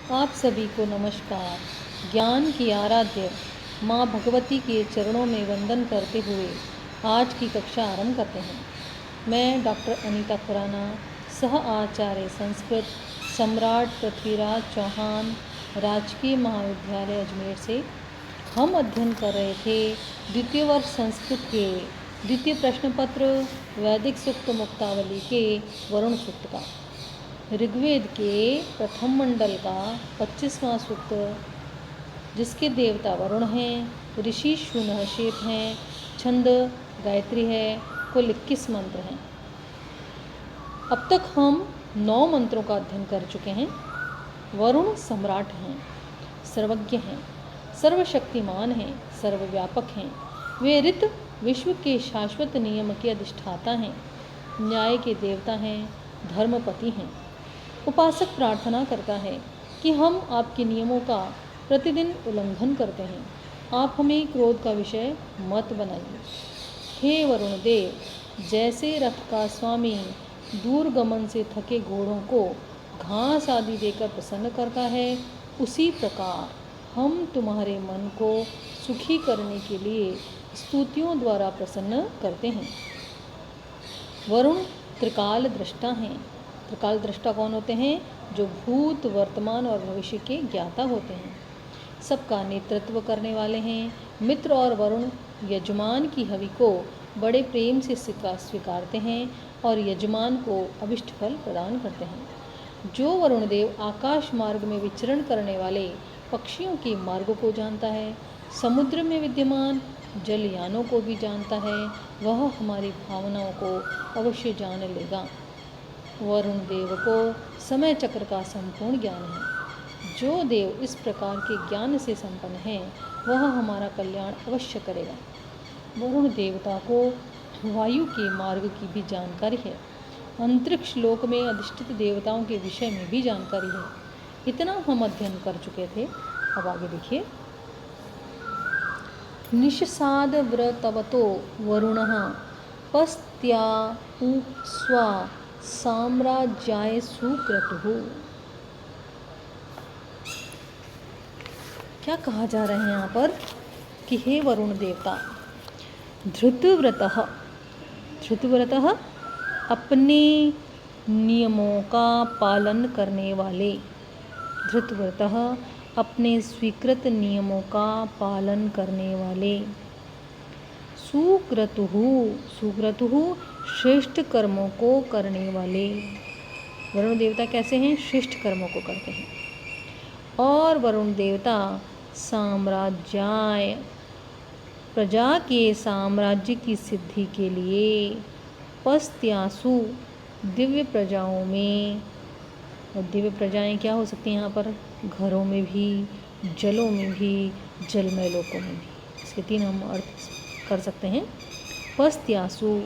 आप सभी को नमस्कार। ज्ञान की आराध्य माँ भगवती के चरणों में वंदन करते हुए आज की कक्षा आरंभ करते हैं। मैं डॉक्टर अनीता खुराना, सह आचार्य संस्कृत, सम्राट पृथ्वीराज चौहान, राजकीय महाविद्यालय अजमेर से। हम अध्ययन कर रहे थे द्वितीय वर्ष संस्कृत के द्वितीय प्रश्न पत्र वैदिक सूक्त मुक्तावली के वरुण सूक्त का। ऋग्वेद के प्रथम मंडल का 25वां सूक्त, जिसके देवता वरुण हैं, ऋषि शून्यशेप हैं, छंद गायत्री है, कुल 21 मंत्र हैं। अब तक हम 9 मंत्रों का अध्ययन कर चुके हैं। वरुण सम्राट हैं, सर्वज्ञ हैं, सर्वशक्तिमान हैं, सर्वव्यापक हैं। वे ऋत विश्व के शाश्वत नियम के अधिष्ठाता हैं, न्याय के देवता हैं, धर्मपति हैं। उपासक प्रार्थना करता है कि हम आपके नियमों का प्रतिदिन उल्लंघन करते हैं, आप हमें क्रोध का विषय मत बनाइए। हे वरुण देव, जैसे रथ का स्वामी दूरगमन से थके घोड़ों को घास आदि देकर प्रसन्न करता है, उसी प्रकार हम तुम्हारे मन को सुखी करने के लिए स्तुतियों द्वारा प्रसन्न करते हैं। वरुण त्रिकाल दृष्टा हैं। त्रिकाल दृष्टा कौन होते हैं? जो भूत, वर्तमान और भविष्य के ज्ञाता होते हैं। सबका नेतृत्व करने वाले हैं। मित्र और वरुण यजमान की हवि को बड़े प्रेम से स्वीकारते हैं और यजमान को अभिष्ट फल प्रदान करते हैं। जो वरुण देव आकाश मार्ग में विचरण करने वाले पक्षियों के मार्ग को जानता है, समुद्र में विद्यमान जलयानों को भी जानता है, वह हमारी भावनाओं को अवश्य जान लेगा। वरुण देव को समय चक्र का संपूर्ण ज्ञान है। जो देव इस प्रकार के ज्ञान से संपन्न है, वह हमारा कल्याण अवश्य करेगा। वरुण देवता को वायु के मार्ग की भी जानकारी है। अंतरिक्ष लोक में अधिष्ठित देवताओं के विषय में भी जानकारी है। इतना हम अध्ययन कर चुके थे। अब आगे देखिए। निषसाद व्रतवतो वरुणः पस्त्या स्वा साम्राज्याय सुक्रतुः। क्या कहा जा रहा है यहाँ पर कि हे वरुण देवता, धृतव्रतः अपने नियमों का पालन करने वाले, धृतव्रतः अपने स्वीकृत नियमों का पालन करने वाले, सुक्रतुः श्रेष्ठ कर्मों को करने वाले। वरुण देवता कैसे हैं? श्रेष्ठ कर्मों को करते हैं। और वरुण देवता साम्राज्याय, प्रजा के साम्राज्य की सिद्धि के लिए, पस्त्यासु दिव्य प्रजाओं में, और दिव्य प्रजाएं क्या हो सकती हैं यहाँ पर? घरों में भी, जलों में भी, जलमय लोकों में भी। इसके 3 हम अर्थ कर सकते हैं। पस्त्यासु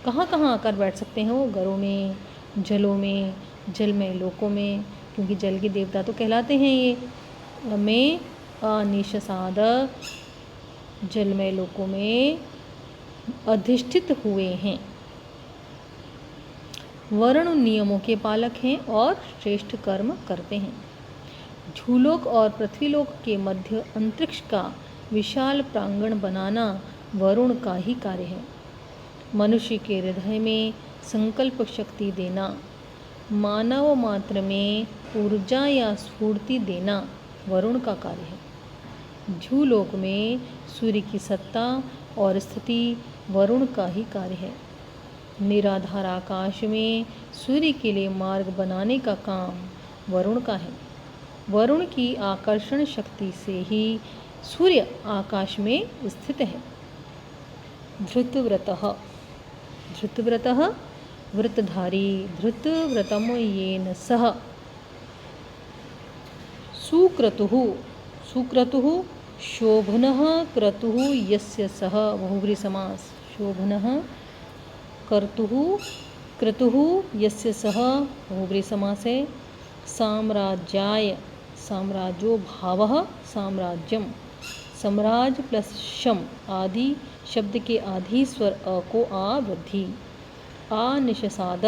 कहाँ कहाँ आकर बैठ सकते हैं? वो घरों में, जलों में, जलमय लोकों में, क्योंकि जल के देवता तो कहलाते हैं ये। में निषसाद, जलमय लोकों में अधिष्ठित हुए हैं। वर्ण नियमों के पालक हैं और श्रेष्ठ कर्म करते हैं। भूलोक और पृथ्वीलोक के मध्य अंतरिक्ष का विशाल प्रांगण बनाना वरुण का ही कार्य है। मनुष्य के हृदय में संकल्प शक्ति देना, मानव मात्र में ऊर्जा या स्फूर्ति देना वरुण का कार्य है। भूलोक में सूर्य की सत्ता और स्थिति वरुण का ही कार्य है। निराधार आकाश में सूर्य के लिए मार्ग बनाने का काम वरुण का है। वरुण की आकर्षण शक्ति से ही सूर्य आकाश में स्थित है। धृतव्रतः व्रतधारी, धृतव्रतम येन सह। सुक्रतुः शोभनः क्रतुः यस्य सह, बहुव्रीहि समास। शोभनः क्रतुः यस्य सह, बहुव्रीहि समास है। साम्राज्याय, साम्राज्यो भावः साम्राज्यम, साम्राज्य प्लस शम आदि शब्द के आधि स्वर अ को आ वृद्धि। आ निषसाद,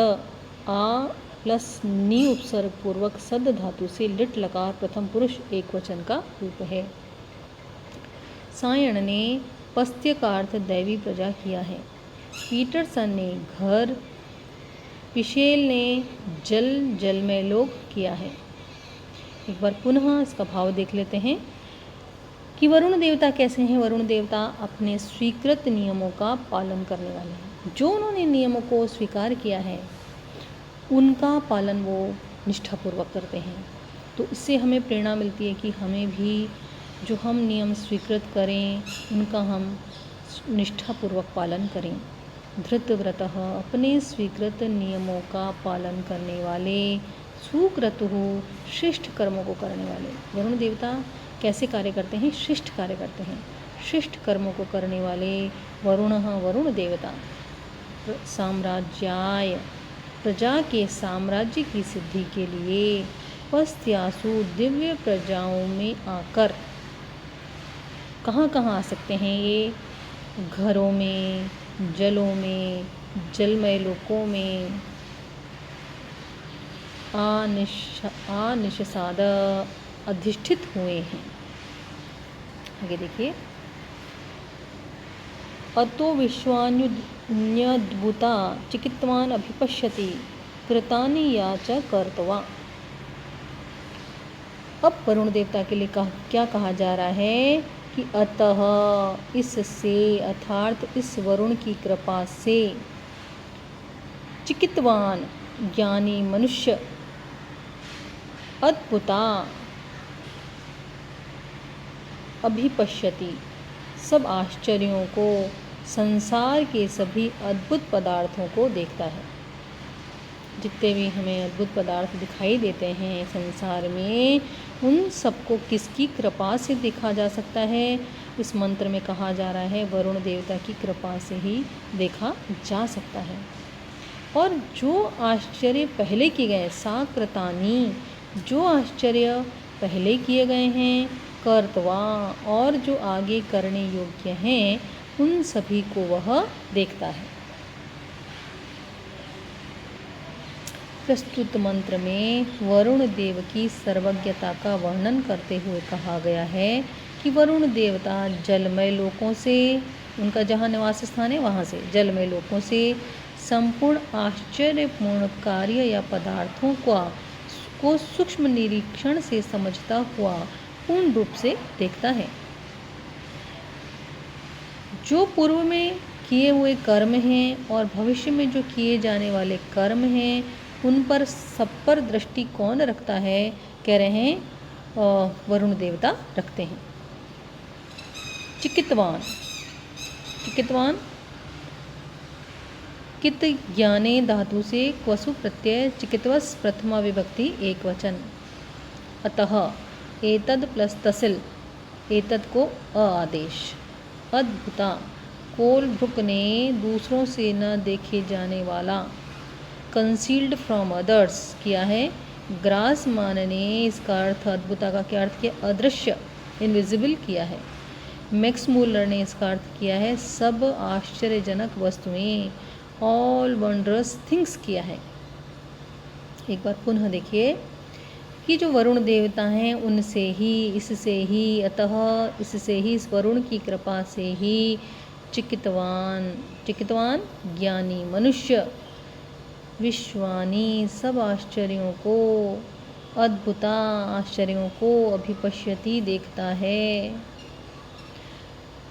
आ प्लस नी उपसर्ग पूर्वक सद धातु से लिट लकार प्रथम पुरुष एक वचन का रूप है। सायण ने पस्त्य का अर्थ दैवी प्रजा किया है। पीटरसन ने घर, पिशेल ने जल, जलमय लोग किया है। एक बार पुनः इसका भाव देख लेते हैं कि वरुण देवता कैसे हैं। वरुण देवता अपने स्वीकृत नियमों का पालन करने वाले हैं। जो उन्होंने नियमों को स्वीकार किया है उनका पालन वो निष्ठापूर्वक करते हैं। तो इससे हमें प्रेरणा मिलती है कि हमें भी जो हम नियम स्वीकृत करें उनका हम निष्ठापूर्वक पालन करें। धृतव्रतः अपने स्वीकृत नियमों का पालन करने वाले, सुक्रतुः श्रेष्ठ कर्मों को करने वाले। वरुण देवता कैसे कार्य करते हैं? शिष्ट कार्य करते हैं। शिष्ट कर्मों को करने वाले वरुणः वरुण देवता साम्राज्याय प्रजा के साम्राज्य की सिद्धि के लिए पस्त्यासु दिव्य प्रजाओं में आकर कहाँ कहाँ आ सकते हैं ये? घरों में, जलों में, जलमय लोकों में आनिशसाद अधिष्ठित हुए हैं। आगे देखिए, अतो विश्वान्युद्भुता चिकित्वान अभिपश्यति कृतानि या च कर्तवा। अब वरुण देवता के लिए क्या कहा जा रहा है कि अतः इससे, अर्थात इस वरुण की कृपा से, चिकित्वान ज्ञानी मनुष्य, अद्भुता अभिपश्यति सब आश्चर्यों को, संसार के सभी अद्भुत पदार्थों को देखता है। जितने भी हमें अद्भुत पदार्थ दिखाई देते हैं संसार में, उन सबको किसकी कृपा से देखा जा सकता है? इस मंत्र में कहा जा रहा है वरुण देवता की कृपा से ही देखा जा सकता है। और जो आश्चर्य पहले किए गए, साकृतानी, जो आश्चर्य पहले किए गए हैं, कर्तवा, और जो आगे करने योग्य हैं, उन सभी को वह देखता है। प्रस्तुत मंत्र में वरुण देव की सर्वज्ञता का वर्णन करते हुए कहा गया है कि वरुण देवता जलमय लोकों से, उनका जहाँ निवास स्थान है वहाँ से, जलमय लोकों से संपूर्ण आश्चर्यपूर्ण कार्य या पदार्थों को सूक्ष्म निरीक्षण से समझता हुआ पूर्ण रूप से देखता है। जो पूर्व में किए हुए कर्म हैं और भविष्य में जो किए जाने वाले कर्म हैं, उन पर सब पर दृष्टि कौन रखता है? कह रहे हैं वरुण देवता रखते हैं। चिकित्वान, चिकित्वान कित ज्ञाने धातु से क्वसु प्रत्यय, चिकित्वस प्रथमा विभक्ति एक वचन। अतः एतद प्लस तसिल, एतद को अ आदेश। अद्भुता, कोल भ्रुक ने दूसरों से न देखे जाने वाला, कंसील्ड फ्रॉम अदर्स किया है। ग्रास मान ने इसका अर्थ, अद्भुता का क्या अर्थ किया? अदृश्य, इनविजिबल किया है। मैक्स मूलर ने इसका अर्थ किया है सब आश्चर्यजनक वस्तुएं, ऑल वंडरस थिंग्स किया है। एक बार पुनः देखिए कि जो वरुण देवता हैं उनसे ही, इससे ही, अतः इससे ही, इस वरुण की कृपा से ही चिकित्वान, चिकित्वान ज्ञानी मनुष्य, विश्वानी सब आश्चर्यों को, अद्भुता आश्चर्यों को, अभिपश्यति देखता है,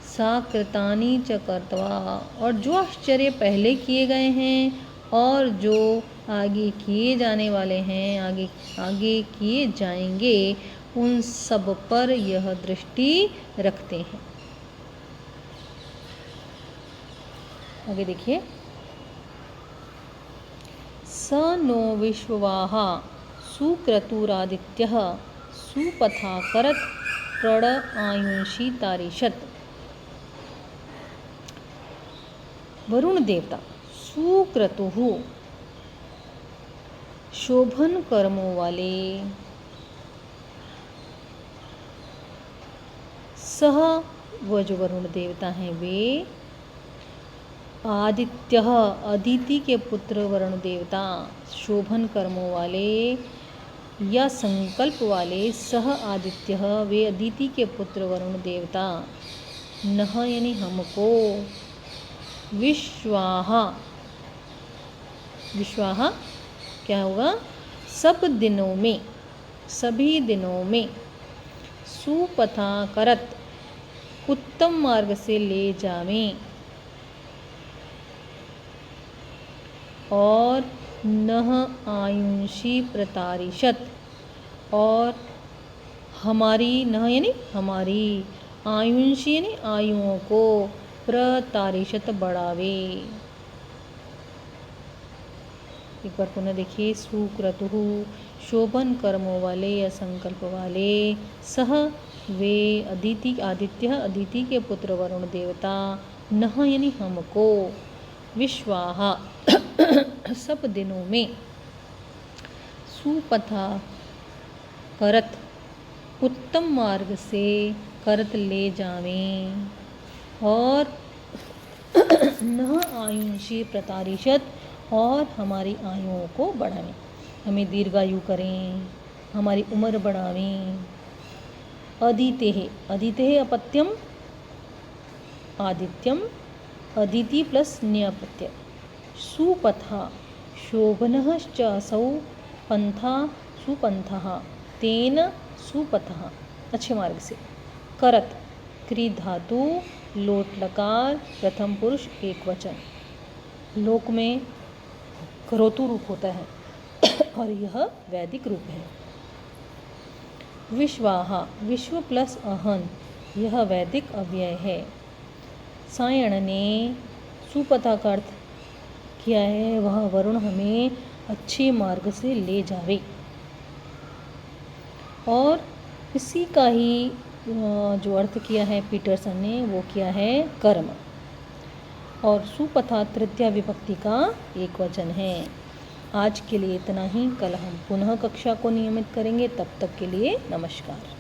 साकृतानि च कर्तवा, और जो आश्चर्य पहले किए गए हैं और जो आगे किए जाने वाले हैं, आगे किए जाएंगे, उन सब पर यह दृष्टि रखते हैं। आगे देखिए, स नो विश्ववाहा सुक्रतुरादित्यः सुपथाकरत् प्रण आयुषी तारिषत्। वरुण देवता सुक्रतुः, शोभन कर्मों वाले, सह, वह जो वरुण देवता हैं वे, आदित्यः अदिति के पुत्र वरुण देवता, शोभन कर्मों वाले या संकल्प वाले, सह आदित्यः वे अदिति के पुत्र वरुण देवता, नह यानी हमको, विश्वाहा, विश्वाहा क्या होगा, सब दिनों में, सभी दिनों में, सुपथा करत उत्तम मार्ग से ले जावें, और नह आयुषी प्रतारिशत, और हमारी, नह यानी हमारी, आयुषी यानी आयुओं को, प्रतारिशत बढ़ावे। एक बार पुनः देखिए, सुक्रतुः शोभन कर्मों वाले या संकल्प वाले, सह वे अदिति, आदित्य अदिति के पुत्र वरुण देवता, नह यानी हमको, विश्वाहा सब दिनों में, सुपथा करत उत्तम मार्ग से करत ले जावें, और नह आयुषी प्रतारिशत, और हमारी आयुओं को बढ़ावें, हमें दीर्घायु करें, हमारी उम्र बढ़ावें। अदितेः, अदितेः अपत्यम, आदित्यम, अदिति प्लस न्यपत्य, सुपथा शोभनश्च असौ पंथा सुपंथः, तेन सुपथः अच्छे मार्ग से, करत क्री धातु, लोट लकार, प्रथम पुरुष एक वचन, लोक में करोतु रूप होता है और यह वैदिक रूप है। विश्वाहा, विश्व प्लस अहन, यह वैदिक अव्यय है। सायण ने सुपथा का अर्थ किया है, वह वरुण हमें अच्छे मार्ग से ले जावे, और इसी का ही जो अर्थ किया है पीटरसन ने, वो किया है कर्म, और सुपथा तृतीया विभक्ति का एक वचन है। आज के लिए इतना ही, कल हम पुनः कक्षा को नियमित करेंगे, तब तक के लिए नमस्कार।